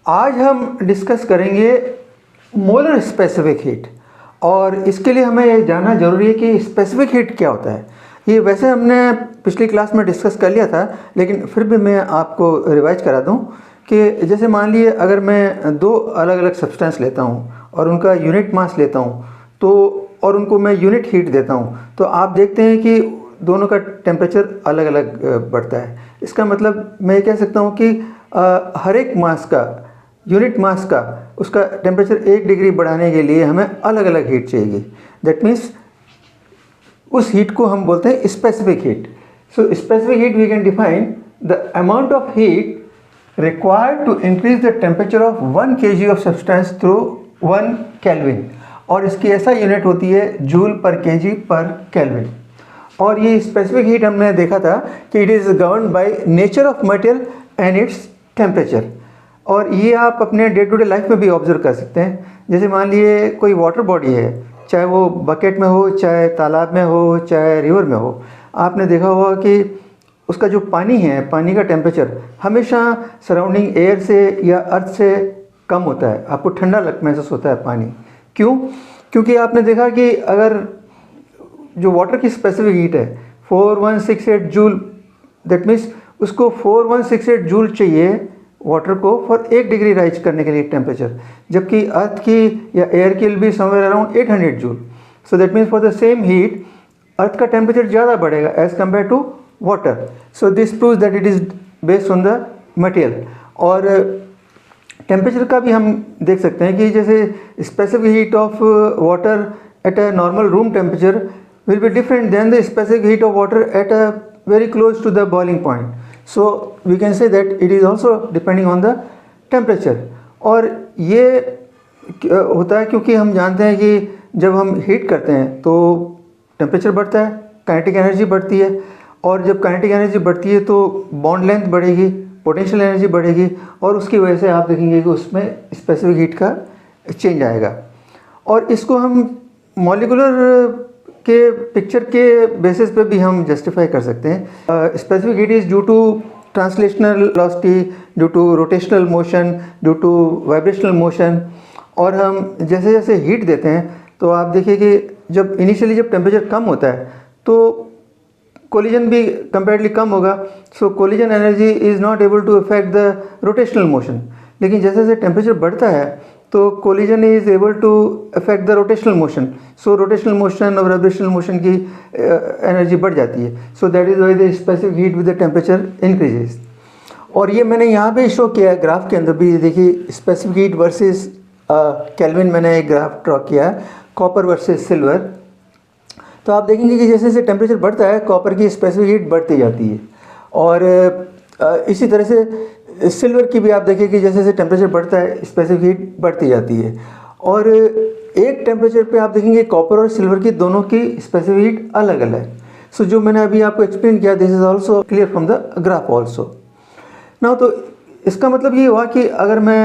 आज हम डिस्कस करेंगे मोलर स्पेसिफिक हीट। और इसके लिए हमें ये जानना ज़रूरी है कि स्पेसिफिक हीट क्या होता है। ये वैसे हमने पिछली क्लास में डिस्कस कर लिया था, लेकिन फिर भी मैं आपको रिवाइज करा दूं कि जैसे मान लिए अगर मैं दो अलग अलग सब्सटेंस लेता हूं और उनका यूनिट मास लेता हूं तो और उनको मैं यूनिट हीट देता हूं, तो आप देखते हैं कि दोनों का टेम्परेचर अलग अलग बढ़ता है। इसका मतलब मैं ये कह सकता हूं कि हर एक मास का, यूनिट मास का, उसका टेम्परेचर 1 डिग्री बढ़ाने के लिए हमें अलग अलग हीट चाहिए। दैट मीन्स उस हीट को हम बोलते हैं specific heat. So specific heat we can define the amount of heat required to increase the temperature of 1 kg of substance through 1 kelvin, और इसकी ऐसा यूनिट होती है जूल पर केजी पर केल्विन। और ये स्पेसिफिक हीट हमने देखा था कि it is govern by nature of material and its temperature. और ये आप अपने डे टू डे लाइफ में भी ऑब्जर्व कर सकते हैं। जैसे मान लिए कोई वाटर बॉडी है, चाहे वो बकेट में हो, चाहे तालाब में हो, चाहे रिवर में हो, आपने देखा होगा कि उसका जो पानी है, पानी का टेम्परेचर हमेशा सराउंडिंग एयर से या अर्थ से कम होता है। आपको ठंडा महसूस होता है पानी। क्यों? क्योंकि आपने देखा कि अगर जो वाटर की स्पेसिफिक हीट है 4168 जूल, दैट मीन्स उसको 4168 जूल चाहिए वाटर को फॉर 1 डिग्री राइज करने के लिए टेम्परेचर, जबकि अर्थ की या एयर की will be somewhere around 800 joule. So that means for the same heat earth का टेम्परेचर ज़्यादा बढ़ेगा as compare to water. So this proves that it is based on the material. और टेम्परेचर का भी हम देख सकते हैं कि जैसे specific heat of water at a normal room temperature will be different than the specific heat of water at a very close to the boiling point. So we can say that it is also depending on the temperature. और ये होता है क्योंकि हम जानते हैं कि जब हम हीट करते हैं तो टेम्परेचर बढ़ता है, काइनेटिक एनर्जी बढ़ती है, और जब काइनेटिक एनर्जी बढ़ती है तो बॉन्ड लेंथ बढ़ेगी, पोटेंशियल एनर्जी बढ़ेगी, और उसकी वजह से आप देखेंगे कि उसमें स्पेसिफिक हीट का चेंज आएगा। और इसको हम मॉलिक्यूलर के पिक्चर के बेसिस पे भी हम जस्टिफाई कर सकते हैं। Specific heat is due to translational velocity, due to rotational motion, due to vibrational motion. और हम जैसे जैसे हीट देते हैं तो आप देखिए कि जब इनिशियली जब टेम्परेचर कम होता है तो कोलिजन भी कंपेरेटिवली कम होगा। So collision energy is not able to affect the rotational motion. लेकिन जैसे जैसे टेम्परेचर बढ़ता है तो collision is able to affect the rotational motion. So rotational motion और वाइब्रेशनल मोशन की एनर्जी बढ़ जाती है। So that is why the specific heat with the temperature increases. और ये मैंने यहाँ पे शो किया है ग्राफ के अंदर भी। देखिए स्पेसिफिक हीट वर्सेस केल्विन, मैंने एक ग्राफ ड्रॉ किया है, कॉपर वर्सेस सिल्वर। तो आप देखेंगे कि जैसे जैसे टेम्परेचर बढ़ता है कॉपर की स्पेसिफिक हीट बढ़ती जाती है, और इसी तरह से सिल्वर की भी आप देखिए कि जैसे जैसे टेम्परेचर बढ़ता है स्पेसिफिक हीट बढ़ती जाती है। और एक टेम्परेचर पे आप देखेंगे कॉपर और सिल्वर की दोनों की स्पेसिफिक हीट अलग अलग है। सो जो मैंने अभी आपको एक्सप्लेन किया, this is also clear from the graph also. Now तो इसका मतलब ये हुआ कि अगर मैं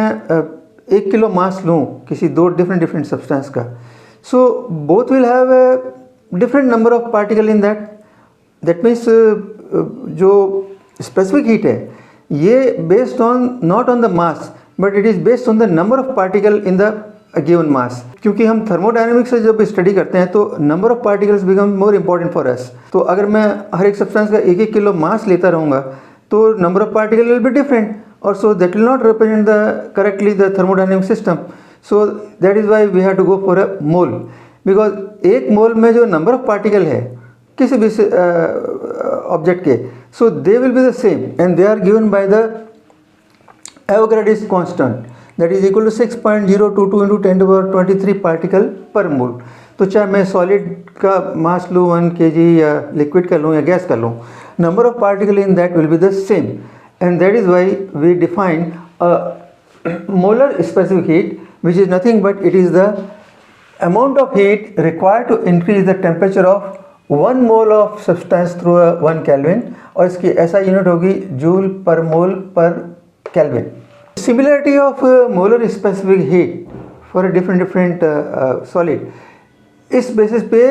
1 किलो मास लूँ किसी दो डिफरेंट सब्सटेंस का, so both will have a different number of particle in that. That means जो स्पेसिफिक हीट है ये based on not on the mass but it is based on the number of particle in the given mass. क्योंकि हम thermodynamics से जब study करते हैं तो number of particles become more important for us. तो अगर मैं हर एक सब्सटेंस का 1-1 किलो मास लेता रहूँगा तो number of particle will be different, और so that will not represent the correctly the thermodynamic system. So that is why we have to go for a mole, because एक मोल में जो number of particle है किसी भी object के, so they will be the same and they are given by the Avogadro's constant, that is equal to 6.022 × 10⁻23 particle per mole. तो चाहे मैं सॉलिड का मास लूँ 1 kg या लिक्विड का लूँ या गैस का लूँ, number of particle in that will be the same, and that is why we define molar specific heat which is nothing but it is the amount of heat required to increase the temperature of 1 mole of substance through 1 Kelvin, और इसकी ऐसा unit होगी joule पर मोल पर kelvin. Similarity of molar specific heat for a different solid, इस basis पे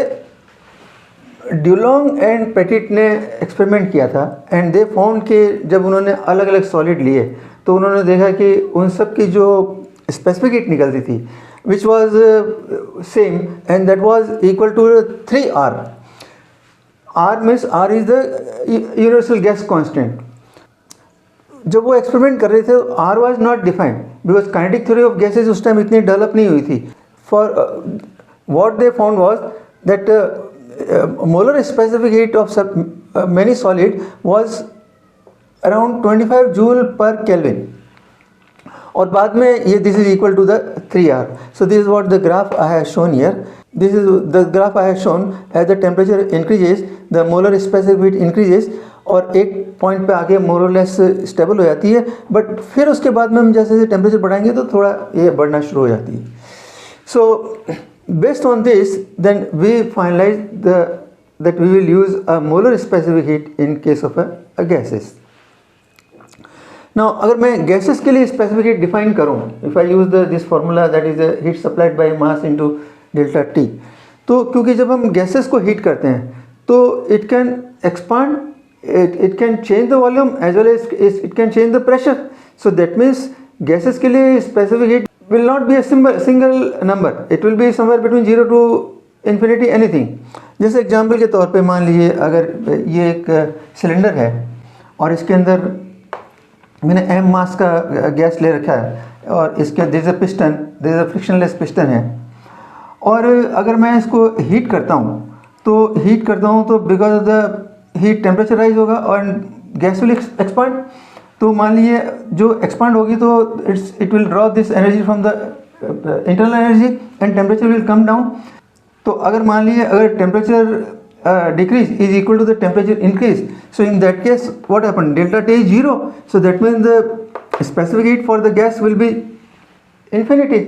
ड्यूलोंग and petit ने experiment किया था एंड दे फाउंड कि जब उन्होंने अलग अलग सॉलिड लिए तो उन्होंने देखा कि उन सब की जो स्पेसिफिक हीट निकलती थी which was same and that was equal to 3R. R means R is the universal gas constant. जब वो एक्सपेरिमेंट कर रहे थे R was not defined because kinetic theory of gases उस टाइम इतनी डेवलप नहीं हुई थी. For what they found was that molar specific heat of many solid was around 25 joule per kelvin और बाद में ये this is equal to the 3R. So this is what the graph I have shown here. This is the graph I have shown as the temperature increases the molar specific heat increases और एक point पे आगे मोर और less stable हो जाती है but फिर उसके बाद में हम जैसे जैसे टेम्परेचर बढ़ाएंगे तो थोड़ा ये बढ़ना शुरू हो जाती है. So based on this then we finalise that we will use a molar specific heat in case of a gases. Now अगर मैं गैसेस के लिए स्पेसिफिक हीट डिफाइन करूँ, if I use this formula that is heat supplied by mass into delta T, तो क्योंकि जब हम gases को हीट करते हैं तो it can expand, it can change the volume as well as it can change the pressure. So that means gases के लिए specific heat will not be a single number. It will be somewhere between 0 to infinity anything. जैसे example के तौर पे मान लीजिए अगर ये एक सिलेंडर है और इसके अंदर मैंने m मास का गैस ले रखा है और इसके there is a piston, there is a frictionless piston है और अगर मैं इसको हीट करता हूँ तो because of the heat temperature rise होगा और गैस विल एक्सपांड. तो मान लीजिए जो एक्सपांड होगी तो it will draw this energy from the internal energy and temperature will come down. तो अगर मान लीजिए अगर temperature decrease is equal to the temperature increase, so in that case what happen, delta T is 0. So that means the specific heat for the gas will be infinity.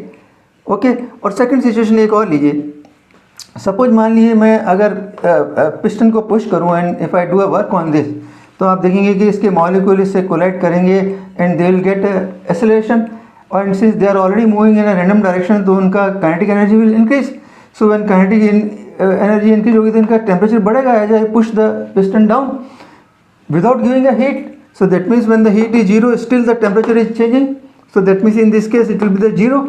Okay. और second situation एक और लीजिए. Suppose मान लीजिए मैं अगर piston को push करूं and if I do a work on this, तो आप देखेंगे कि इसके मॉलिक्यूल इससे कोलाइड करेंगे and they will get acceleration और since they are already moving in a random direction तो उनका kinetic energy will increase. So when kinetic energy increase होगी तो इनका टेम्परेचर बढ़ेगा as I push the piston down without giving a heat. So that means when the heat is 0 still the temperature is changing. So that means in this case it will be the 0.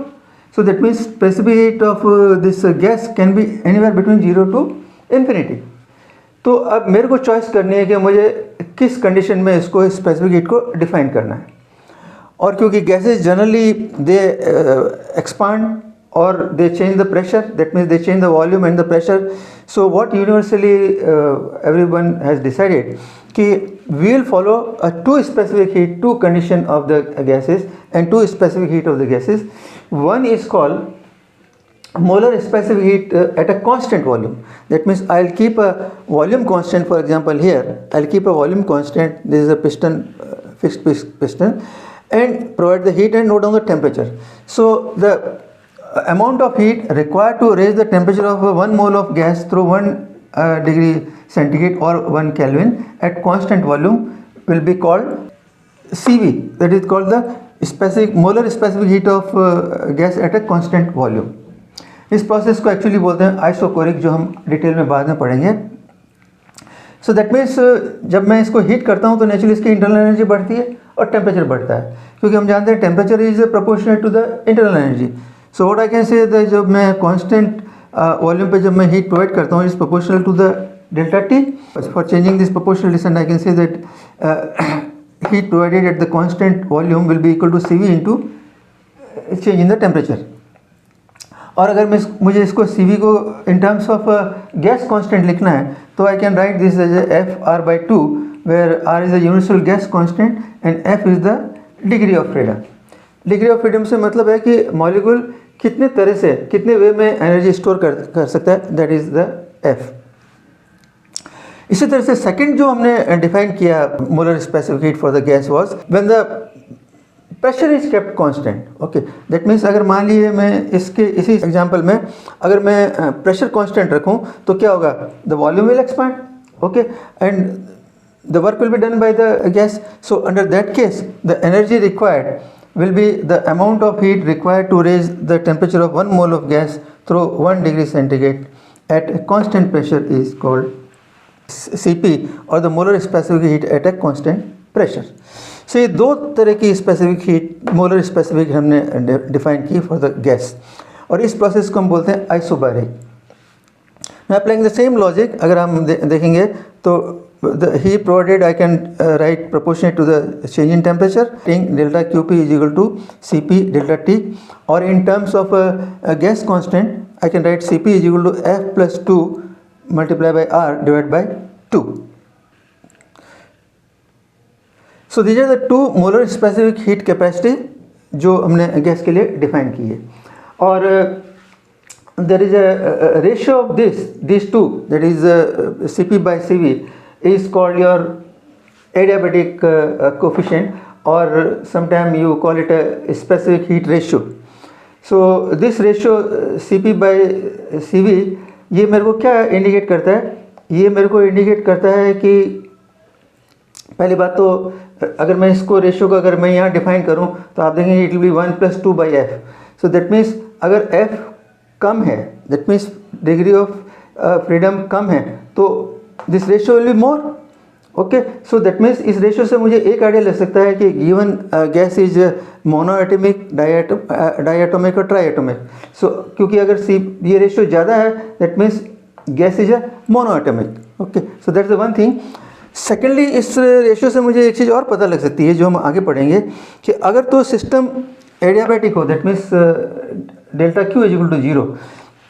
So that means specific heat of this gas can be anywhere between 0 to infinity. तो अब मेरे को choice करनी है कि मुझे किस condition में इसको स्पेसिफिक हीट को डिफाइन करना है. और क्योंकि गैसेज जनरली दे एक्सपांड और दे change the pressure, that means they change the volume and the pressure. So what universally everyone has decided कि we will follow a two specific heat, two condition of the gases and two specific heat of the gases. One is called molar specific heat at a constant volume. That means I'll keep a volume constant. For example, here I'll keep a volume constant. This is a piston, fixed piston, and provide the heat and note down the temperature. So the amount of heat required to raise the temperature of 1 mole of gas through 1 degree centigrade or 1 Kelvin at constant volume will be called CV. That is called the specific molar specific heat of gas at a constant volume. इस process को actually बोलते हैं isochoric, जो हम detail में बाद में पढ़ेंगे. सो दैट मीन्स जब मैं इसको हीट करता हूँ तो नेचुरली इसकी इंटरनल एनर्जी बढ़ती है और टेम्परेचर बढ़ता है, क्योंकि हम जानते हैं temperature is proportional to the internal energy. So what I can say जब मैं कॉन्स्टेंट वॉल्यूम पे जब मैं हीट प्रोवाइड करता हूँ is proportional to the delta T. For changing this proportional distance I can say that heat provided at the constant volume will be equal to CV into change in the temperature. और अगर मुझे इसको CV को in terms of gas constant लिखना है तो I can write this as FR/2 where R is the universal gas constant and F is the degree of freedom. Degree of freedom से मतलब है कि मॉलिक्यूल कितने तरह से कितने वे में एनर्जी स्टोर कर सकता है, that is the F. इसी तरह से सेकंड जो हमने डिफाइन किया molar specific heat for the gas was when the pressure is kept constant. Okay. That means अगर मान लीजिए मैं इसी एग्जांपल में अगर मैं प्रेशर कांस्टेंट रखूं तो क्या होगा, the volume will expand. Okay. And the work will be done by the gas. So under that case the energy required will be the amount of heat required to raise the temperature of 1 mole of gas through 1 degree centigrade at a constant pressure is called Cp और the molar specific heat at a constant pressure. So ये दो तरह की specific heat, molar specific हमने define की for the gas, और इस process को हम बोलते हैं आइसोबैरिक। मैं अप्लाइंग द सेम लॉजिक अगर हम देखेंगे तो the heat provided I can write proportionate to the change in temperature, delta Qp is equal to Cp delta T, or in terms of a gas constant I can write Cp is equal to F plus 2 multiplied by R divided by 2. So these are the two molar specific heat capacity जो हमने gas के लिए define की है, और there is a ratio of these two, that is Cp by Cv is called your adiabatic coefficient, or sometime you call it a specific heat ratio. So this ratio Cp by Cv ये मेरे को क्या indicate करता है? ये मेरे को indicate करता है कि पहली बात तो अगर मैं इसको रेशियो को अगर मैं यहाँ डिफाइन करूँ तो आप देखेंगे it will be 1 + 2 by f. So that means अगर f कम है, that means degree of freedom कम है, तो this ratio will be more. Okay, so that means इस रेशियो से मुझे एक आइडिया लग सकता है कि given gas is monoatomic, diatomic और ट्राइएटोमिक. सो क्योंकि अगर ये रेशियो ज़्यादा है that means gas is a monoatomic. Okay, so that's the one thing. Secondly, इस रेशियो से मुझे एक चीज़ और पता लग सकती है जो हम आगे पढ़ेंगे कि अगर तो सिस्टम एडियाबैटिक हो, that means delta Q is equal to 0,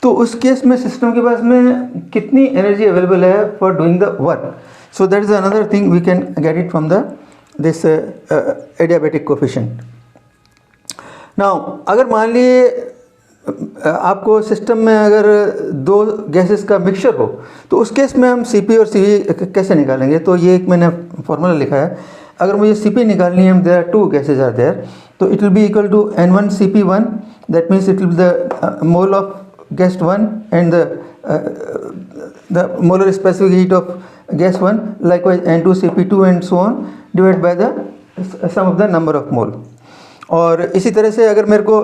तो उस केस में सिस्टम के पास में कितनी एनर्जी अवेलेबल है for doing the work. So that is another thing we can get it from the this adiabatic coefficient. Now अगर मान लिए आपको सिस्टम में अगर दो गैसेस का मिक्सचर हो तो उस केस में हम Cp और Cv कैसे निकालेंगे. तो ये एक मैंने फॉर्मूला लिखा है. अगर मुझे Cp निकालनी है, there are two gases are there, तो it will be equal to N1 Cp1, that means it will be the mole of gas 1 and the molar specific heat of gas 1, likewise N2 Cp2 and so on, divide by the sum of the number of mole. और इसी तरह से अगर मेरे को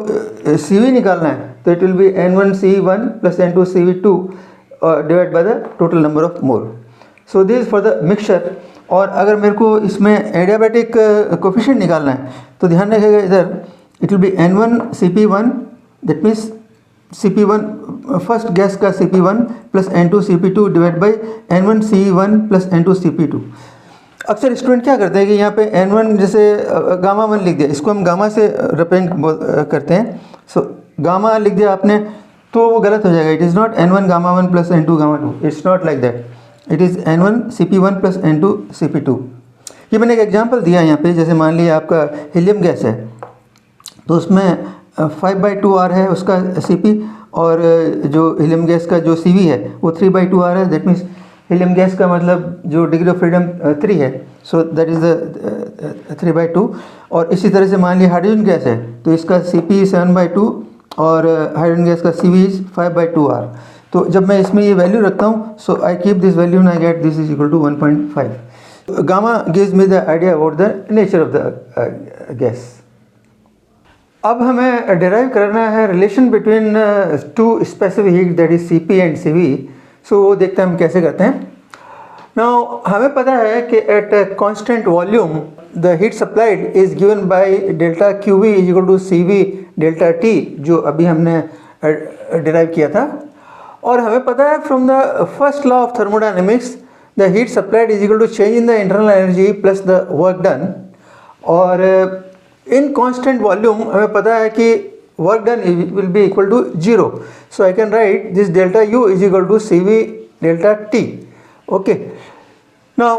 Cv निकालना है तो it will B N1 Cv1 plus N2 Cv2 divide by the total number of mole. So this for the mixture. और अगर मेरे को इसमें एडियाबैटिक कोफिशिएंट निकालना है तो ध्यान रखिएगा इधर it will B N1 Cp1, that means Cp1 first gas का Cp1 plus N2 Cp2 divide by N1 Cv1 plus N2 Cp2. अक्सर स्टूडेंट क्या करते हैं कि यहाँ पे N1 जैसे गामा 1 लिख दिया, इसको हम गामा से रिप्रेजेंट करते हैं. सो गामा लिख दिया आपने तो वो गलत हो जाएगा. It is not N1 gamma 1 plus N2 gamma 2. It's not like that. It is N1 Cp1 plus N2 Cp2. ये मैंने एक एग्जांपल दिया यहाँ पे. जैसे मान लिया आपका हीलियम गैस है तो उसमें 5/2R है उसका Cp, और जो हीलियम गैस का जो Cv है वो 3/2R है. दैट मीन्स हीलियम गैस का मतलब जो डिग्री ऑफ फ्रीडम 3 है, सो दैट इज़ द 3/2. और इसी तरह से मान लिया हाइड्रोजन गैस है तो इसका Cp 7/2 और हाइड्रोजन गैस का Cv इज 5/2R. तो जब मैं इसमें ये वैल्यू रखता हूँ so I keep this value and I get this is equal to 1.5. Gamma gives me the idea about the nature of the gas. अब हमें डिराइव करना है relation between two specific heat that is Cp and Cv. So वो देखते हैं हम कैसे करते हैं. नाउ हमें पता है कि at constant volume the heat supplied is given by delta QV is equal to Cv delta T, जो अभी हमने डिराइव किया था. और हमें पता है from the first law of thermodynamics the heat supplied is equal to change in the internal energy plus the work done. और इन कांस्टेंट वॉल्यूम हमें पता है कि work done will be equal to 0. So I can write this delta U is equal to Cv delta T. Okay. Now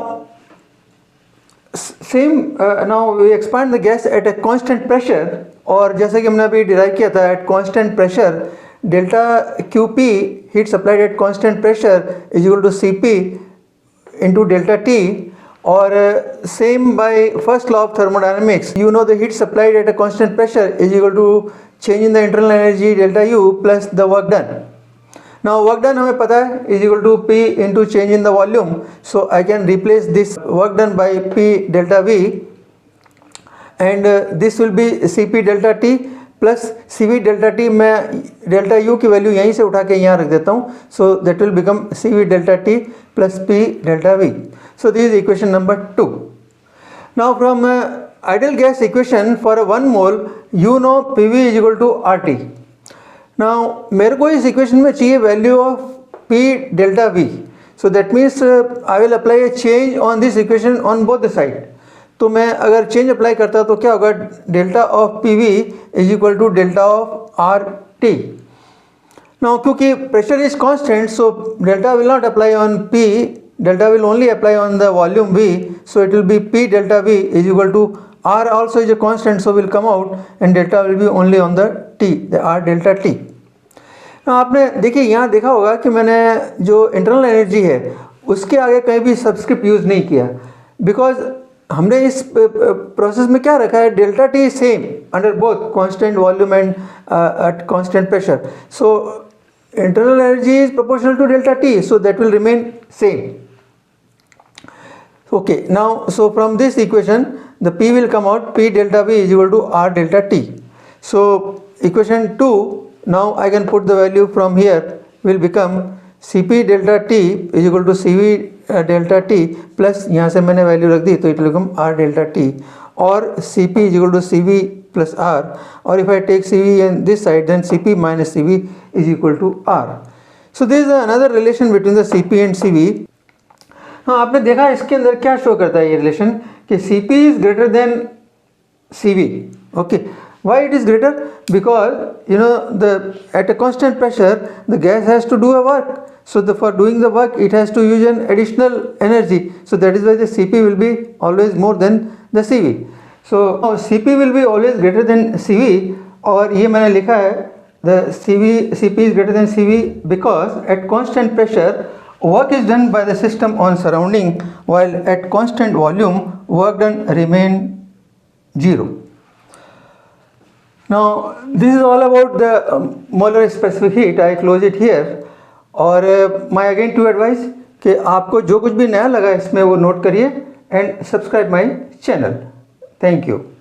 same now we expand the gas at a constant pressure, और जैसा कि हमने अभी derive किया था at constant pressure delta Qp heat supplied at constant pressure is equal to Cp into delta T. और same by first law of thermodynamics, you know the heat supplied at a constant pressure is equal to change in the internal energy delta U plus the work done. Now work done हमें पता है is equal to P into change in the volume. So I can replace this work done by P delta V, and this will be Cp delta T plus C V delta T, मैं delta U की value यहीं से उठा के यहाँ रख देता हूँ, so that will become C V delta T plus P delta V. So this is equation number 2. Now from ideal gas equation for a 1 mole you know PV is equal to RT. Now मेरे को इस equation में चाहिए value of P delta V. So that means I will apply a change on this equation on both the side. तो मैं अगर change apply करता तो क्या होगा, delta of P V is equal to delta of R T. Now क्योंकि pressure is constant, so delta will not apply on P, delta will only apply on the volume V, so it will be P delta V is equal to R also is a constant, so will come out and delta will be only on the T, the R delta T. Now आपने देखिए यहाँ देखा होगा कि मैंने जो internal energy है उसके आगे कहीं भी सबस्क्रिप्ट यूज़ नहीं किया, बिकॉज हमने इस प्रोसेस में क्या रखा है, delta T same under both constant volume and at constant pressure, so internal energy is proportional to delta T, so that will remain same. Okay, now so from this equation the P will come out, P delta V is equal to R delta T. So equation 2, now I can put the value from here, will become Cp delta T is equal to Cv delta T plus यहाँ से मैंने value रख दी तो it will become R delta T, और Cp is equal to Cv plus R, or if I take Cv on this side then Cp minus Cv is equal to R. So this is another relation between the Cp and Cv. हाँ, आपने देखा इसके अंदर क्या show करता है ये relation कि Cp is greater than Cv. Okay, why it is greater? Because you know at a constant pressure the gas has to do a work, so for doing the work it has to use an additional energy, so that is why the Cp will be always more than the Cv. So Cp will be always greater than Cv, और ये मैंने लिखा है the Cp is greater than Cv because at constant pressure work is done by the system on surrounding, while at constant volume work done remain 0. Now this is all about the molar specific heat. I close it here. और my again to advise कि आपको जो कुछ भी नया लगा इसमें वो नोट करिए and subscribe my channel. Thank you.